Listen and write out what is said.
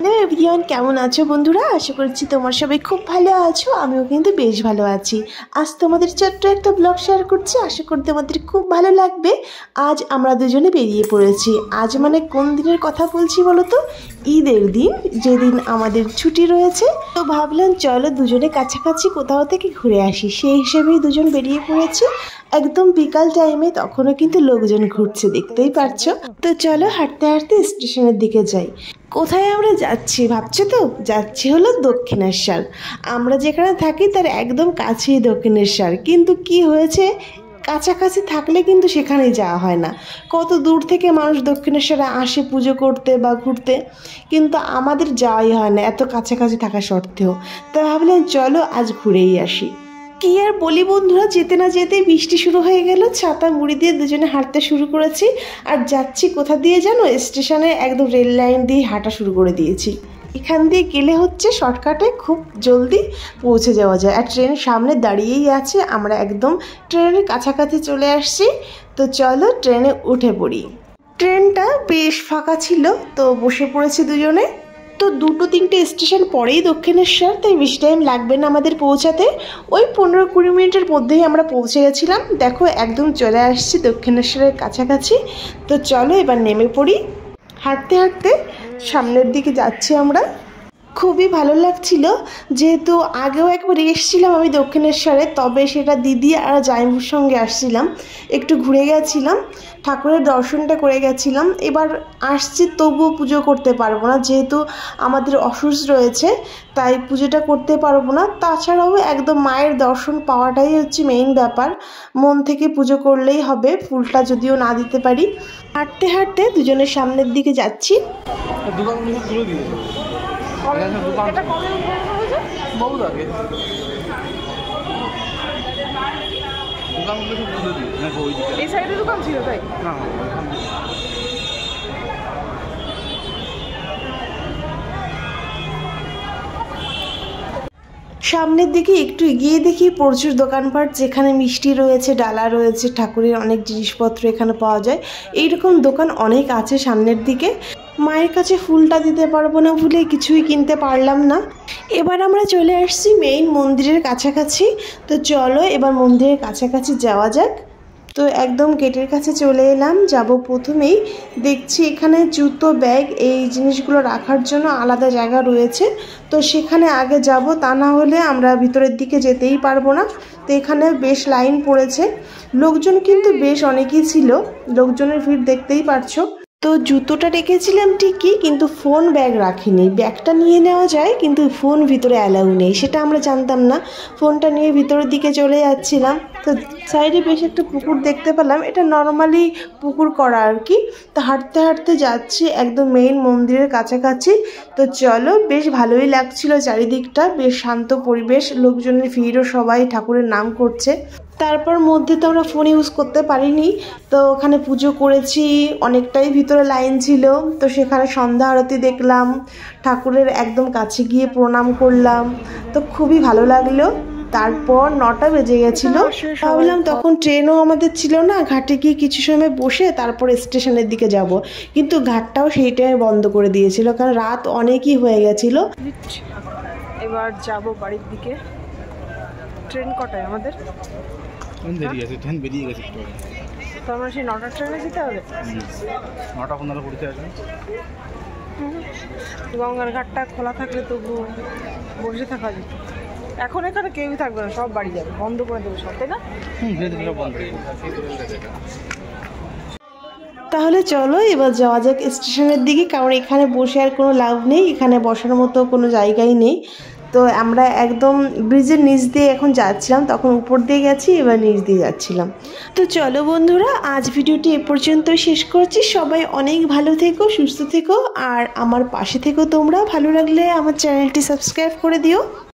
Hello everyone, কেমন আছো বন্ধুরা? আশা করছি তোমার সবাই খুব ভালো আছো। আমিও কিন্তু বেশ ভালো আছি। আজ তোমাদের ছোট্ট একটা ব্লগ শেয়ার করছি, আশা করি তোমাদের খুব ভালো লাগবে। আজ আমরা দুজনে বেরিয়ে পড়েছি। আজ মানে কোন দিনের কথা বলছি বলো তো? ঈদের দিন, যেদিন আমাদের ছুটি রয়েছে। তো ভাবলাম চলো দুজনে কাছাকাছি কোথাও থেকে ঘুরে আসি, সেই হিসেবেই দুজন বেরিয়ে পড়েছি। একদম বিকাল টাইমে, তখনও কিন্তু লোকজন ঘুরছে, দেখতেই পারছো। তো চলো হাঁটতে হাঁটতে স্টেশনের দিকে যাই। কোথায় আমরা যাচ্ছি ভাবছো তো? যাচ্ছি হলো দক্ষিণেশ্বর। আমরা যেখানে থাকি তার একদম কাছেই দক্ষিণেশ্বর, কিন্তু কি হয়েছে, কাছাকাছি থাকলে কিন্তু সেখানেই যাওয়া হয় না। কত দূর থেকে মানুষ দক্ষিণেশ্বরে আসে পুজো করতে বা ঘুরতে, কিন্তু আমাদের যাওয়াই হয় না এত কাছাকাছি থাকা সত্ত্বেও। তা ভাবলাম চলো আজ ঘুরেই আসি। কি আর বলি বন্ধুরা, যেতে না যেতে বৃষ্টি শুরু হয়ে গেল। ছাতা মুড়ি দিয়ে দুজনে হাঁটতে শুরু করেছি। আর যাচ্ছি কোথা দিয়ে জানো? স্টেশনে একদম রেল লাইন দিয়ে হাঁটা শুরু করে দিয়েছি। এখান দিয়ে গেলে হচ্ছে শর্টকাটে খুব জলদি পৌঁছে যাওয়া যায়। আর ট্রেন সামনে দাঁড়িয়েই আছে, আমরা একদম ট্রেনের কাছাকাছি চলে আসছি। তো চলো ট্রেনে উঠে পড়ি। ট্রেনটা বেশ ফাঁকা ছিল, তো বসে পড়েছি দুজনে। তো 2-3টে স্টেশন পরেই দক্ষিণেশ্বর, তাই বেশি টাইম লাগবে না আমাদের পৌঁছাতে। ওই 15-20 মিনিটের মধ্যেই আমরা পৌঁছে গেছিলাম। দেখো একদম চলে আসছি দক্ষিণেশ্বরের কাছাকাছি। তো চলো এবার নেমে পড়ি। হাঁটতে হাঁটতে সামনের দিকে যাচ্ছি আমরা। খুবই ভালো লাগছিল, যেহেতু আগেও একবার এসেছিলাম আমি দক্ষিণেশ্বরে, তবে সেটা দিদি আর জামাইবাবুর সঙ্গে আসছিলাম, একটু ঘুরে গেছিলাম, ঠাকুরের দর্শনটা করে গেছিলাম। এবার আসছি তবুও পুজো করতে পারবো না, যেহেতু আমাদের অসুস্থ রয়েছে, তাই পুজোটা করতে পারবো না। তাছাড়াও একদম মায়ের দর্শন পাওয়াটাই হচ্ছে মেইন ব্যাপার। মন থেকে পুজো করলেই হবে, ফুলটা যদিও না দিতে পারি। হাঁটতে হাঁটতে দুজনের সামনের দিকে যাচ্ছি। সামনের দিকে একটু এগিয়ে দেখি প্রচুর দোকানপাট, যেখানে মিষ্টি রয়েছে, ডালা রয়েছে, ঠাকুরের অনেক জিনিসপত্র এখানে পাওয়া যায়। এইরকম দোকান অনেক আছে সামনের দিকে। মায়ের কাছে ফুলটা দিতে পারবো না বলে কিছুই কিনতে পারলাম না। এবার আমরা চলে আসছি মেইন মন্দিরের কাছাকাছি। তো চলো এবার মন্দিরের কাছাকাছি যাওয়া যাক। তো একদম গেটের কাছে চলে এলাম। যাব প্রথমেই দেখছি এখানে জুতো, ব্যাগ, এই জিনিসগুলো রাখার জন্য আলাদা জায়গা রয়েছে। তো সেখানে আগে যাব, তা না হলে আমরা ভিতরের দিকে যেতেই পারবো না। তো এখানে বেশ লাইন পড়েছে, লোকজন কিন্তু বেশ অনেকই ছিল, লোকজনের ভিড় দেখতেই পারছো। তো জুতোটা রেখেছিলাম ঠিকই, কিন্তু ফোন ব্যাগ রাখিনি। ব্যাগটা নিয়ে নেওয়া যায়, কিন্তু ফোন ভিতরে অ্যালাউ নেই, সেটা আমরা জানতাম না। ফোনটা নিয়ে ভিতরের দিকে চলে যাচ্ছিলাম। তো সাইডে বেশ একটা পুকুর দেখতে পেলাম, এটা নর্মালি পুকুর করা আর কি। তো হাঁটতে হাঁটতে যাচ্ছি একদম মেইন মন্দিরের কাছাকাছি। তো চলো, বেশ ভালোই লাগছিল চারিদিকটা, বেশ শান্ত পরিবেশ, লোকজনের ভিড়ও, সবাই ঠাকুরের নাম করছে। তারপর মধ্যে তো আমরা ফোন ইউজ করতে পারিনি। তো ওখানে পুজো করেছি, অনেকটাই ভিতরে লাইন ছিল। তো সেখানে সন্ধ্যা আরতি দেখলাম, ঠাকুরের একদম কাছে গিয়ে প্রণাম করলাম। তো খুবই ভালো লাগলো। তারপর 9টা বেজে গেছিলো। ভাবলাম তখন ট্রেনও আমাদের ছিল না, ঘাটে গিয়ে কিছু সময় বসে তারপর স্টেশনের দিকে যাব, কিন্তু ঘাটটাও সেই টাইমে বন্ধ করে দিয়েছিল, কারণ রাত অনেকই হয়ে গেছিল। এবার যাব বাড়ির দিকে। ট্রেন কটায় আমাদের? ট্রেন বেরিয়ে গেছে। তো আমরা সেই 9টার ট্রেনে যেতে হবে। 9:15 আসবে। গঙ্গার ঘাটটা খোলা থাকলে তবু বসে থাকা যেত। এখন এখানে কেউই থাকবে না, সব বাড়ি যাবে, বন্ধ করে দেবে সব, তাই না? তাহলে চলো এবার যাওয়া যাক স্টেশনের দিকে, কারণ এখানে বসে আর কোনো লাভ নেই, এখানে বসার মতো কোনো জায়গাই নেই। তো আমরা একদম ব্রিজের নিচ দিয়ে এখন যাচ্ছিলাম, তখন উপর দিয়ে গেছি, এবার নিচ দিয়ে যাচ্ছিলাম। তো চলো বন্ধুরা, আজ ভিডিওটি এ পর্যন্তই শেষ করছি। সবাই অনেক ভালো থেকো, সুস্থ থেকো, আর আমার পাশে থেকো তোমরা। ভালো লাগলে আমার চ্যানেলটি সাবস্ক্রাইব করে দিও।